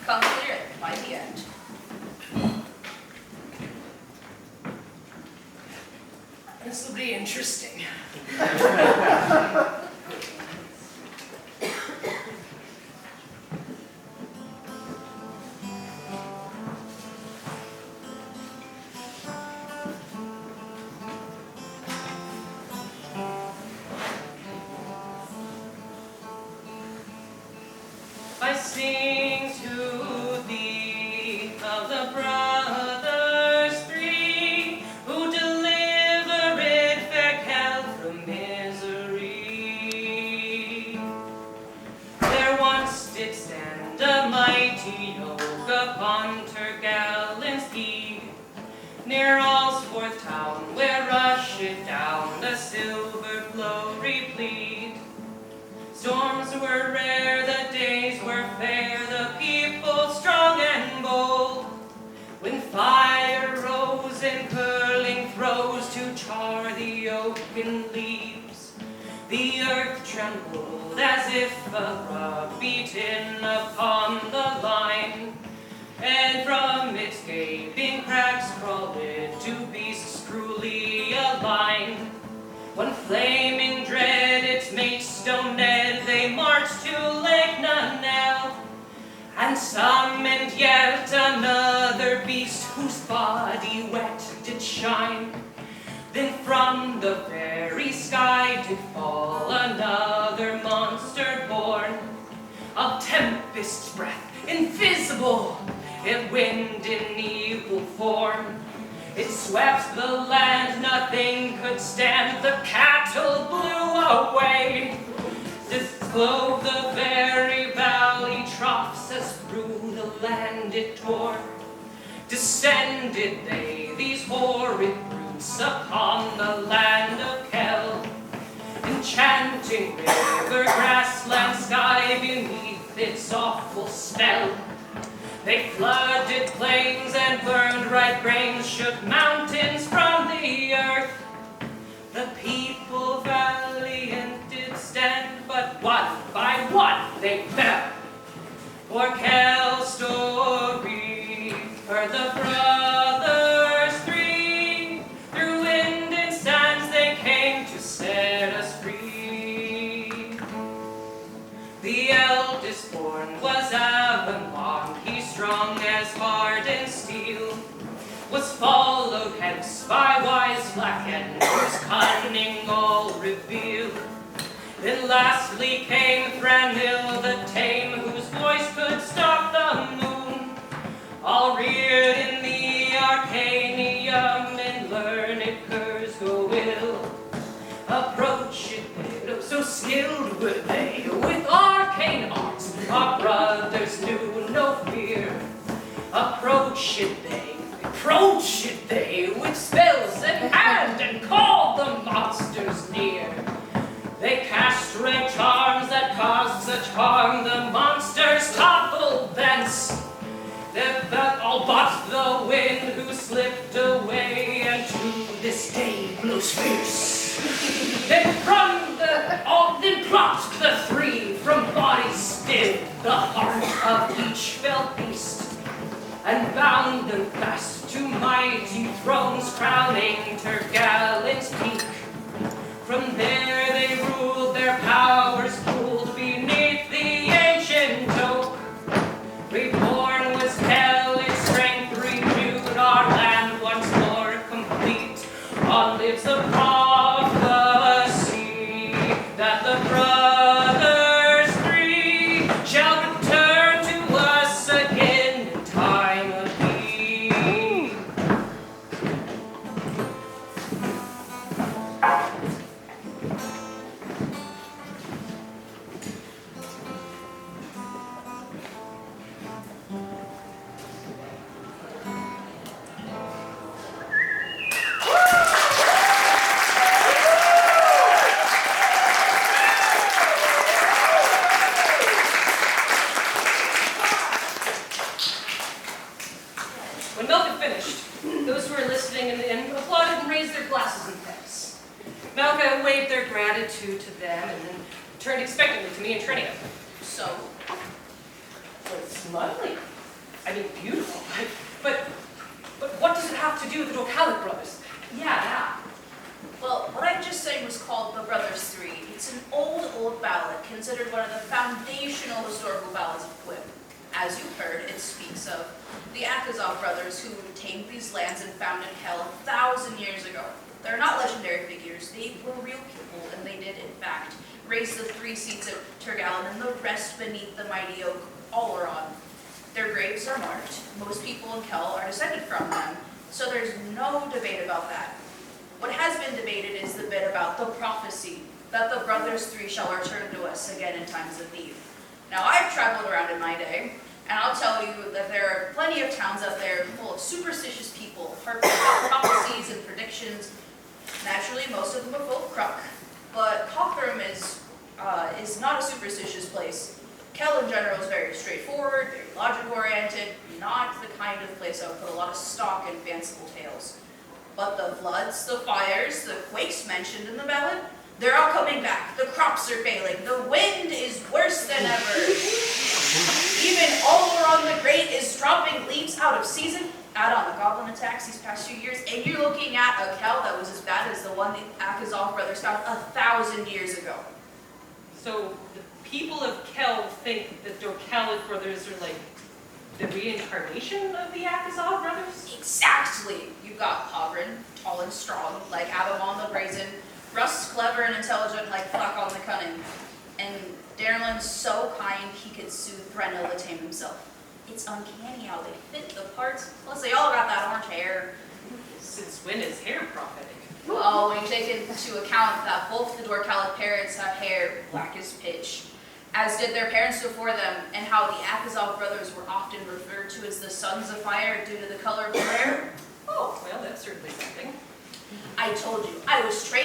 come clear it by the end. This will be interesting. I sing to thee of the brothers three who delivered fair Kell from misery. There once did stand a mighty oak upon Turgallin's Heath, near Allsworth town, where rusheth down the silver flow replete. Storms were rare, the days were fair, the people strong and bold. When fire rose in curling throes to char the oaken leaves, the earth trembled as if a rug beaten upon the line, and from its gaping cracks crawled two beasts cruelly aligned. One flaming dread, its mate stone dead, they marched to Leighona, and summoned yet another beast whose body wet did shine. Then from the very sky did fall another monster born of tempest's breath, invisible, it wind in evil form. It swept the land, nothing could stand, the cattle blew away. Disclove the very valley troughs as through the land it tore. Descended they, these horrid brutes, upon the land of Kell, enchanting river, grassland, sky beneath its awful spell. They flooded plains and burned ripe grains, shook mountains from the earth. The people valiant did stand, but one by one they fell. For Kell's story heard the brothers three, through wind and sands they came to set us free. The eldest born was Avonmont, he strong as hardened steel, was followed hence by wise Blackhead, whose cunning all revealed. Then lastly came Thranil the tame, whose voice could stop the moon, all reared in the Arcanium, in learned curs go ill. Approach it, so skilled were they with arcane arts, our brothers knew no fear. Approach it they with spells in hand, and called the monsters near. They cast red charms that caused such harm, the monsters toppled thence. They felt all but the wind, who slipped away, and to this day blows fierce. Then dropped the three from bodies stiff, the heart of each fell beast, and bound them fast to mighty thrones crowning Turgallin's peak. From there they ruled, their powers cooled beneath the ancient oak. Reborn was Kell, its strength renewed, our land once more complete. On lives the prophecy that the brothers three shall return to us again in time of need. When Malcolm finished, those who were listening in the inn applauded and raised their glasses in thanks. Malcolm waved their gratitude to them and then turned expectantly to me and Trinia. So, Was It's lovely. I mean, beautiful. But what does it have to do with the Dorcalic brothers? Yeah. Well, what I just sang was called The Brothers Three. It's an old ballad, considered one of the foundational historical ballads of Gwyn. As you've heard, it speaks of the Akazov brothers who tamed these lands and founded Hell 1,000 years ago. They're not legendary figures, they were real people, and they did, in fact, raise the 3 seats of Tergalon and the rest beneath the mighty oak Oleron. Their graves are marked. Most people in Kel are descended from them, so there's no debate about that. What has been debated is the bit about the prophecy that the Brothers Three shall return to us again in times of need. Now, I've traveled around in my day, and I'll tell you that there are plenty of towns out there full of superstitious people, harping about prophecies and predictions. Naturally, most of them are full of crock, but Cothram is not a superstitious place. Kel in general is very straightforward, very logic-oriented, not the kind of place I would put a lot of stock in fanciful tales. But the floods, the fires, the quakes mentioned in the ballad, they're all coming back. The crops are failing. The wind is worse than ever. Even Oleron the Great is dropping leaves out of season. Add on the goblin attacks these past few years, and you're looking at a Kel that was as bad as the one the Akazov brothers found 1,000 years ago. So the people of Kel think that Dorcalic brothers are like the reincarnation of the Akazov brothers? Exactly. You've got Hogren, tall and strong, like Abamon the Brazen. Russ, clever and intelligent, like Flack on the Cunning. And Darlin, so kind he could soothe Brenda to tame himself. It's uncanny how they fit the parts. Plus, they all got that orange hair. Since when is hair prophetic? Well, when you take into account that both the Dorcalic parents have hair black as pitch, as did their parents before them, and how the Akazov brothers were often referred to as the Sons of Fire due to the color of their hair. Oh, well, that's certainly something. I told you, I was trained